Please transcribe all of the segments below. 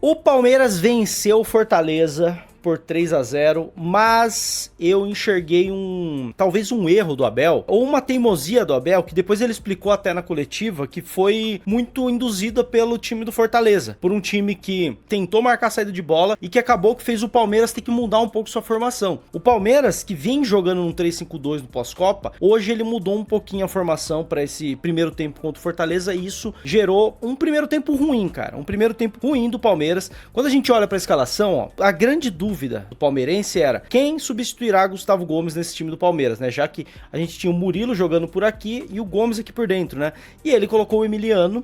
O Palmeiras venceu o Fortaleza por 3-0, mas eu enxerguei talvez um erro do Abel, ou uma teimosia do Abel, que depois ele explicou até na coletiva, que foi muito induzida pelo time do Fortaleza, por um time que tentou marcar a saída de bola e que acabou que fez o Palmeiras ter que mudar um pouco sua formação. O Palmeiras, que vem jogando no 3-5-2 no pós-Copa, hoje ele mudou um pouquinho a formação para esse primeiro tempo contra o Fortaleza e isso gerou um primeiro tempo ruim, cara, um primeiro tempo ruim do Palmeiras. Quando a gente olha para a escalação, ó, a grande dúvida do palmeirense era quem substituirá Gustavo Gomes nesse time do Palmeiras, né? Já que a gente tinha o Murilo jogando por aqui e o Gomes aqui por dentro, né? E ele colocou o Emiliano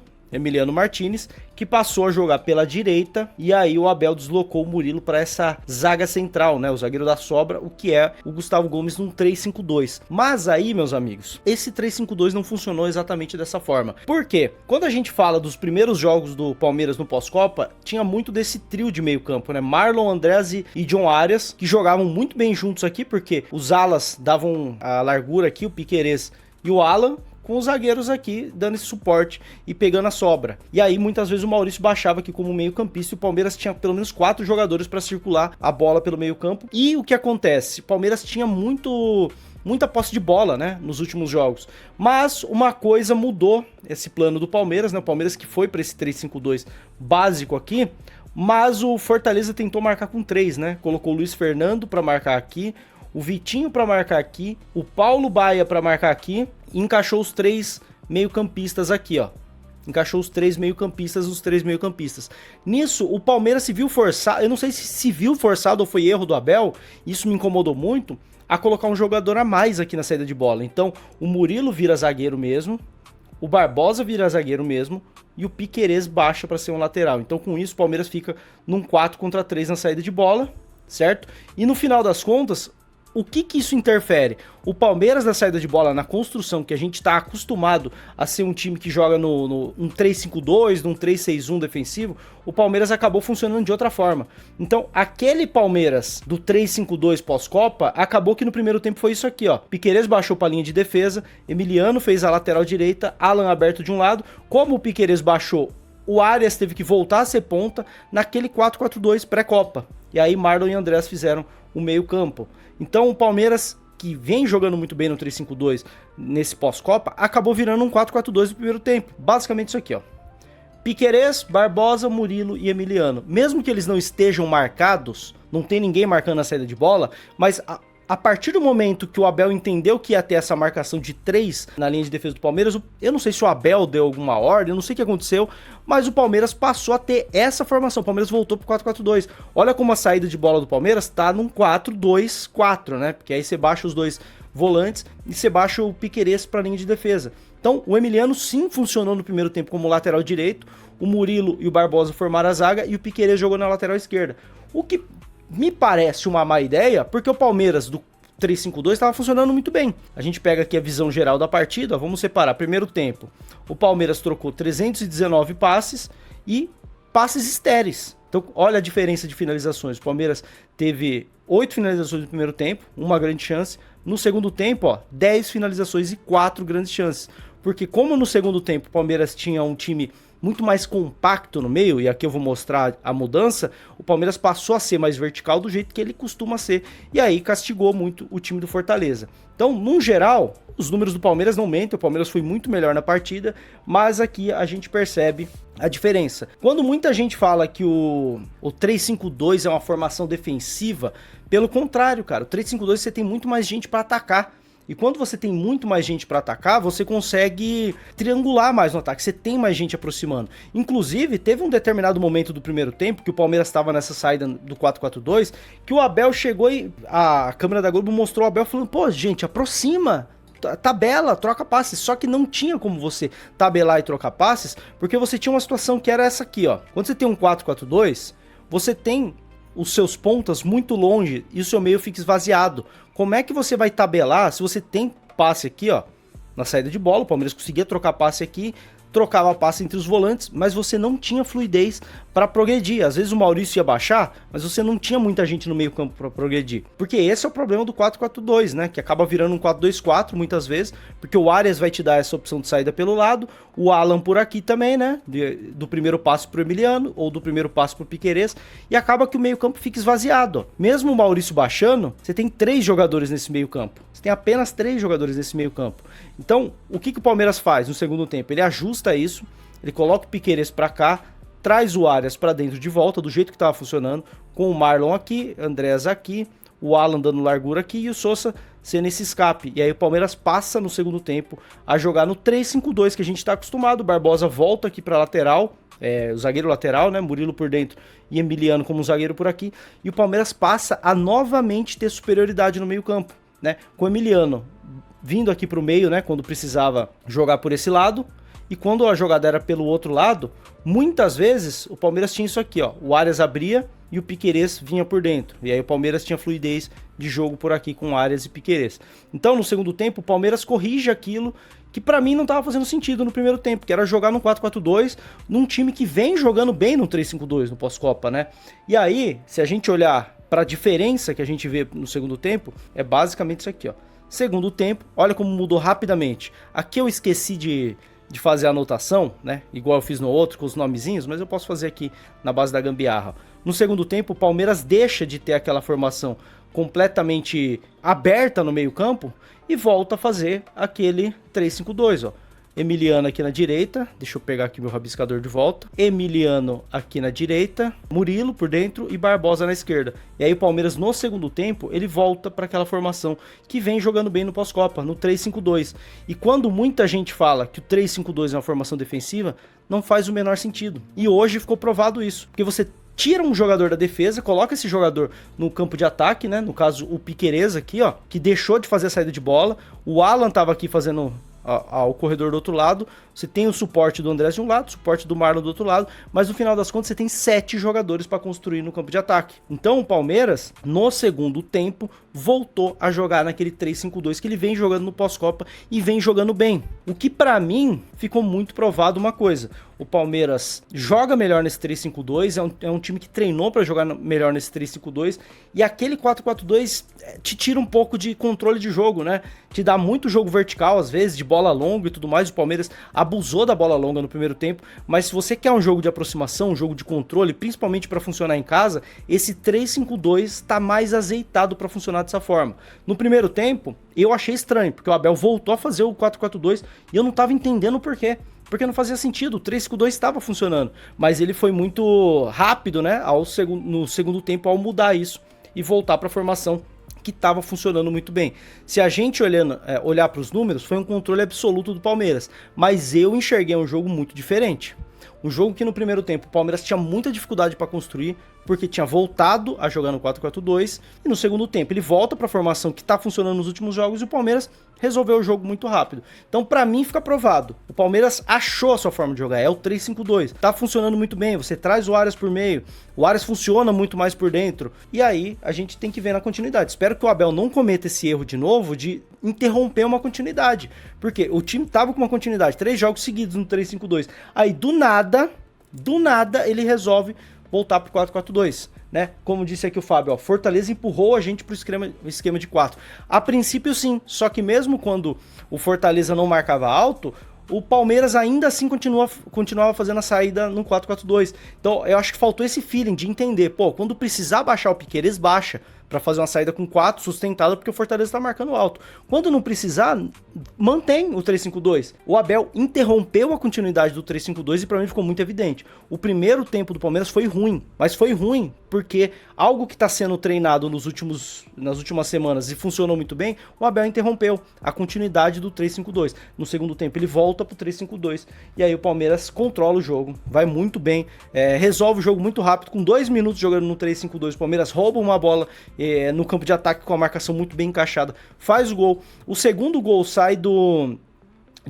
Martinez, que passou a jogar pela direita, e aí o Abel deslocou o Murilo para essa zaga central, né, o zagueiro da sobra, o que é o Gustavo Gomes num 3-5-2. Mas aí, meus amigos, esse 3-5-2 não funcionou exatamente dessa forma. Por quê? Quando a gente fala dos primeiros jogos do Palmeiras no pós-Copa, tinha muito desse trio de meio campo, né, Marlon, Andrés e John Arias, que jogavam muito bem juntos aqui, porque os alas davam a largura aqui, o Piquerez e o Alan, com os zagueiros aqui dando esse suporte e pegando a sobra. E aí muitas vezes o Maurício baixava aqui como meio campista e o Palmeiras tinha pelo menos 4 jogadores para circular a bola pelo meio campo. E o que acontece? O Palmeiras tinha muita posse de bola, né, nos últimos jogos. Mas uma coisa mudou esse plano do Palmeiras, né, o Palmeiras que foi para esse 3-5-2 básico aqui, mas o Fortaleza tentou marcar com 3, né, colocou o Luiz Fernando para marcar aqui, o Vitinho para marcar aqui, o Paulo Baia para marcar aqui, e encaixou os 3 meio-campistas aqui, ó. Encaixou os 3 meio-campistas, Nisso, o Palmeiras se viu forçado, eu não sei se viu forçado ou foi erro do Abel, isso me incomodou muito, a colocar um jogador a mais aqui na saída de bola. Então, o Murilo vira zagueiro mesmo, o Barbosa vira zagueiro mesmo, e o Piquerez baixa para ser um lateral. Então, com isso, o Palmeiras fica num 4-3 na saída de bola, certo? E no final das contas, o que isso interfere? O Palmeiras na saída de bola, na construção, que a gente está acostumado a ser um time que joga no 3-5-2, num 3-6-1 defensivo, o Palmeiras acabou funcionando de outra forma. Então, aquele Palmeiras do 3-5-2 pós-Copa, acabou que no primeiro tempo foi isso aqui, ó. Piquerez baixou para a linha de defesa, Emiliano fez a lateral direita, Alan aberto de um lado. Como o Piquerez baixou, o Arias teve que voltar a ser ponta naquele 4-4-2 pré-Copa. E aí Marlon e Andrés fizeram o meio campo. Então o Palmeiras, que vem jogando muito bem no 3-5-2 nesse pós-Copa, acabou virando um 4-4-2 no primeiro tempo. Basicamente isso aqui, ó. Piquerez, Barbosa, Murilo e Emiliano. Mesmo que eles não estejam marcados, não tem ninguém marcando a saída de bola, mas a partir do momento que o Abel entendeu que ia ter essa marcação de 3 na linha de defesa do Palmeiras, eu não sei se o Abel deu alguma ordem, eu não sei o que aconteceu, mas o Palmeiras passou a ter essa formação. O Palmeiras voltou pro 4-4-2. Olha como a saída de bola do Palmeiras tá num 4-2-4, né? Porque aí você baixa os 2 volantes e você baixa o Piquerez pra linha de defesa. Então, o Emiliano sim funcionou no primeiro tempo como lateral direito, o Murilo e o Barbosa formaram a zaga e o Piquerez jogou na lateral esquerda. O que me parece uma má ideia, porque o Palmeiras do 3-5-2 estava funcionando muito bem. A gente pega aqui a visão geral da partida, ó, vamos separar. Primeiro tempo, o Palmeiras trocou 319 passes e passes estéreis. Então, olha a diferença de finalizações. O Palmeiras teve 8 finalizações no primeiro tempo, uma grande chance. No segundo tempo, ó, 10 finalizações e 4 grandes chances. Porque como no segundo tempo o Palmeiras tinha um time muito mais compacto no meio, e aqui eu vou mostrar a mudança, o Palmeiras passou a ser mais vertical do jeito que ele costuma ser, e aí castigou muito o time do Fortaleza. Então, no geral, os números do Palmeiras não mentem, o Palmeiras foi muito melhor na partida, mas aqui a gente percebe a diferença. Quando muita gente fala que o 3-5-2 é uma formação defensiva, pelo contrário, cara, o 3-5-2 você tem muito mais gente para atacar. E quando você tem muito mais gente para atacar, você consegue triangular mais no ataque, você tem mais gente aproximando. Inclusive, teve um determinado momento do primeiro tempo, que o Palmeiras estava nessa saída do 4-4-2, que o Abel chegou e a câmera da Globo mostrou o Abel falando, pô, gente, aproxima, tabela, troca passes. Só que não tinha como você tabelar e trocar passes, porque você tinha uma situação que era essa aqui, ó. Quando você tem um 4-4-2, você tem os seus pontas muito longe e o seu meio fica esvaziado. Como é que você vai tabelar se você tem passe aqui, ó, na saída de bola? O Palmeiras conseguia trocar passe aqui, trocava passe entre os volantes, mas você não tinha fluidez para progredir. Às vezes o Maurício ia baixar, mas você não tinha muita gente no meio campo para progredir. Porque esse é o problema do 4-4-2, né? Que acaba virando um 4-2-4 muitas vezes, porque o Arias vai te dar essa opção de saída pelo lado, o Alan por aqui também, né? Do primeiro passo pro Emiliano, ou do primeiro passo pro Piquerez, e acaba que o meio campo fica esvaziado. Ó. Mesmo o Maurício baixando, você tem 3 jogadores nesse meio campo. Você tem apenas 3 jogadores nesse meio campo. Então, o que o Palmeiras faz no segundo tempo? Ele ajusta isso, ele coloca o Piquerez para cá, traz o Arias para dentro de volta, do jeito que estava funcionando, com o Marlon aqui, Andrés aqui, o Alan dando largura aqui e o Sousa sendo esse escape. E aí o Palmeiras passa no segundo tempo a jogar no 3-5-2 que a gente está acostumado. O Barbosa volta aqui para lateral, o zagueiro lateral, né? Murilo por dentro e Emiliano como zagueiro por aqui. E o Palmeiras passa a novamente ter superioridade no meio campo, né? Com o Emiliano vindo aqui para o meio, né? Quando precisava jogar por esse lado. E quando a jogada era pelo outro lado, muitas vezes o Palmeiras tinha isso aqui, ó. O Arias abria e o Piquerez vinha por dentro. E aí o Palmeiras tinha fluidez de jogo por aqui com Arias e Piquerez. Então, no segundo tempo, o Palmeiras corrige aquilo que pra mim não tava fazendo sentido no primeiro tempo, que era jogar no 4-4-2 num time que vem jogando bem no 3-5-2 no pós-Copa, né? E aí, se a gente olhar pra diferença que a gente vê no segundo tempo, é basicamente isso aqui, ó. Segundo tempo, olha como mudou rapidamente. Aqui eu esqueci de fazer a anotação, né? Igual eu fiz no outro com os nomezinhos, mas eu posso fazer aqui na base da gambiarra. No segundo tempo, o Palmeiras deixa de ter aquela formação completamente aberta no meio-campo e volta a fazer aquele 3-5-2, ó. Emiliano aqui na direita, deixa eu pegar aqui meu rabiscador de volta. Emiliano aqui na direita, Murilo por dentro e Barbosa na esquerda. E aí o Palmeiras no segundo tempo, ele volta para aquela formação que vem jogando bem no pós-Copa, no 3-5-2. E quando muita gente fala que o 3-5-2 é uma formação defensiva, não faz o menor sentido. E hoje ficou provado isso, porque você tira um jogador da defesa, coloca esse jogador no campo de ataque, né? No caso o Piquerez aqui, ó, que deixou de fazer a saída de bola. O Alan tava aqui fazendo ao corredor do outro lado, você tem o suporte do Andrés de um lado, o suporte do Marlon do outro lado, mas no final das contas você tem 7 jogadores para construir no campo de ataque. Então o Palmeiras, no segundo tempo, voltou a jogar naquele 3-5-2 que ele vem jogando no pós-Copa e vem jogando bem. O que para mim ficou muito provado uma coisa: o Palmeiras joga melhor nesse 3-5-2, é um time que treinou para jogar melhor nesse 3-5-2, e aquele 4-4-2 te tira um pouco de controle de jogo, né? Te dá muito jogo vertical, às vezes, de bola longa e tudo mais. O Palmeiras abusou da bola longa no primeiro tempo, mas se você quer um jogo de aproximação, um jogo de controle, principalmente para funcionar em casa, esse 3-5-2 tá mais azeitado para funcionar dessa forma. No primeiro tempo, eu achei estranho, porque o Abel voltou a fazer o 4-4-2 e eu não tava entendendo o porquê. Porque não fazia sentido, o 3-5-2 estava funcionando, mas ele foi muito rápido, né, no segundo tempo ao mudar isso e voltar para a formação que estava funcionando muito bem. Se a gente olhar para os números, foi um controle absoluto do Palmeiras, mas eu enxerguei um jogo muito diferente. Um jogo que no primeiro tempo o Palmeiras tinha muita dificuldade para construir, porque tinha voltado a jogar no 4-4-2, e no segundo tempo ele volta para a formação que está funcionando nos últimos jogos e o Palmeiras resolveu o jogo muito rápido. Então, para mim, fica provado. O Palmeiras achou a sua forma de jogar, é o 3-5-2. Tá funcionando muito bem, você traz o Arias por meio, o Arias funciona muito mais por dentro, e aí a gente tem que ver na continuidade. Espero que o Abel não cometa esse erro de novo de interromper uma continuidade, porque o time tava com uma continuidade, 3 jogos seguidos no 3-5-2. Aí, do nada, ele resolve voltar pro 4-4-2, né? Como disse aqui o Fábio, ó, Fortaleza empurrou a gente pro esquema de 4. A princípio sim, só que mesmo quando o Fortaleza não marcava alto, o Palmeiras ainda assim continuava fazendo a saída no 4-4-2. Então eu acho que faltou esse feeling de entender, pô, quando precisar baixar o Piquerez, baixa, para fazer uma saída com 4 sustentada, porque o Fortaleza tá marcando alto. Quando não precisar, mantém o 3-5-2. O Abel interrompeu a continuidade do 3-5-2 e para mim ficou muito evidente. O primeiro tempo do Palmeiras foi ruim, mas foi ruim porque algo que está sendo treinado nas últimas semanas e funcionou muito bem, o Abel interrompeu a continuidade do 3-5-2. No segundo tempo ele volta pro 3-5-2 e aí o Palmeiras controla o jogo, vai muito bem, resolve o jogo muito rápido, com 2 minutos jogando no 3-5-2, o Palmeiras rouba uma bola no campo de ataque com a marcação muito bem encaixada, faz o gol. O segundo gol sai de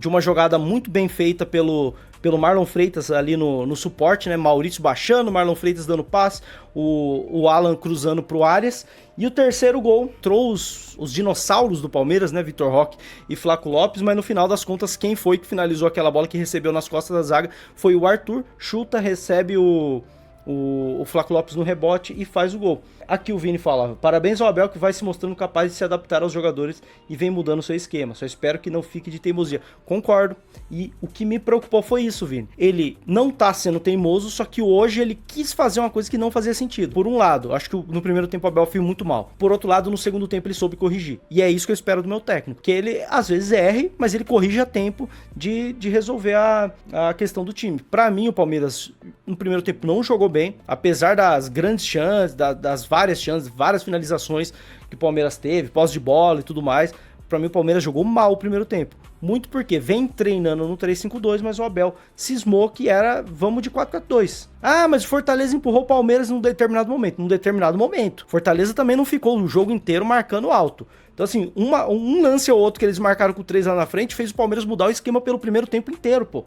uma jogada muito bem feita pelo Marlon Freitas ali no suporte, né? Maurício baixando, Marlon Freitas dando passe, o Alan cruzando pro Arias. E o terceiro gol entrou os dinossauros do Palmeiras, né? Vitor Roque e Flaco Lopes, mas no final das contas, quem foi que finalizou aquela bola que recebeu nas costas da zaga foi o Arthur. Chuta, recebe o o Flaco Lopes no rebote e faz o gol. Aqui o Vini fala, parabéns ao Abel que vai se mostrando capaz de se adaptar aos jogadores e vem mudando o seu esquema, só espero que não fique de teimosia. Concordo, e o que me preocupou foi isso, Vini. Ele não tá sendo teimoso, só que hoje ele quis fazer uma coisa que não fazia sentido. Por um lado, acho que no primeiro tempo o Abel foi muito mal. Por outro lado, no segundo tempo ele soube corrigir. E é isso que eu espero do meu técnico, que ele às vezes erre, mas ele corrige a tempo de resolver a questão do time. Pra mim, o Palmeiras no primeiro tempo não jogou bem, apesar das grandes chances, das várias chances, várias finalizações que o Palmeiras teve, posse de bola e tudo mais. Pra mim o Palmeiras jogou mal o primeiro tempo. Muito porque vem treinando no 3-5-2, mas o Abel cismou que era vamos de 4-4-2. Ah, mas o Fortaleza empurrou o Palmeiras num determinado momento. Num determinado momento. Fortaleza também não ficou o jogo inteiro marcando alto. Então assim, um lance ou outro que eles marcaram com 3 lá na frente fez o Palmeiras mudar o esquema pelo primeiro tempo inteiro, pô.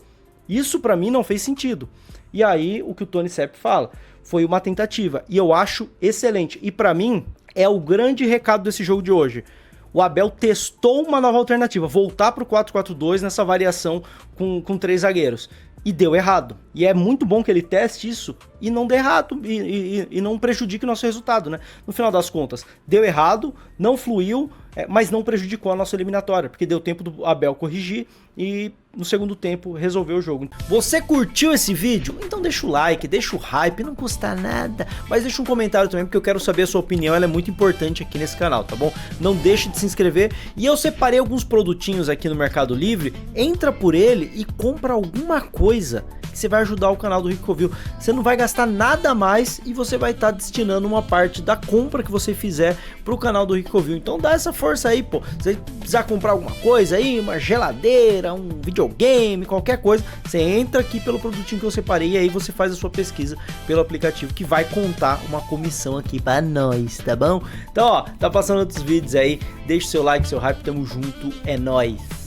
Isso pra mim não fez sentido. E aí, o que o Tony Sepp fala, foi uma tentativa. E eu acho excelente. E pra mim, é o grande recado desse jogo de hoje. O Abel testou uma nova alternativa, voltar pro 4-4-2 nessa variação com 3 zagueiros. E deu errado. E é muito bom que ele teste isso e não dê errado, e não prejudique o nosso resultado, né? No final das contas, deu errado, não fluiu, mas não prejudicou a nossa eliminatória, porque deu tempo do Abel corrigir e no segundo tempo resolveu o jogo. Você curtiu esse vídeo? Então deixa o like, deixa o hype, não custa nada, mas deixa um comentário também, porque eu quero saber a sua opinião, ela é muito importante aqui nesse canal, tá bom? Não deixe de se inscrever, e eu separei alguns produtinhos aqui no Mercado Livre, entra por ele e compra alguma coisa que você vai ajudar o canal do Rico Covil. Você não vai gastar nada a mais e você vai estar destinando uma parte da compra que você fizer pro canal do Rico Covil. Então dá essa força aí, pô. Se você precisar comprar alguma coisa aí, uma geladeira, um videogame, qualquer coisa, você entra aqui pelo produtinho que eu separei e aí você faz a sua pesquisa pelo aplicativo, que vai contar uma comissão aqui pra nós, tá bom? Então, ó, tá passando outros vídeos aí, deixa o seu like, seu hype, tamo junto, é nóis!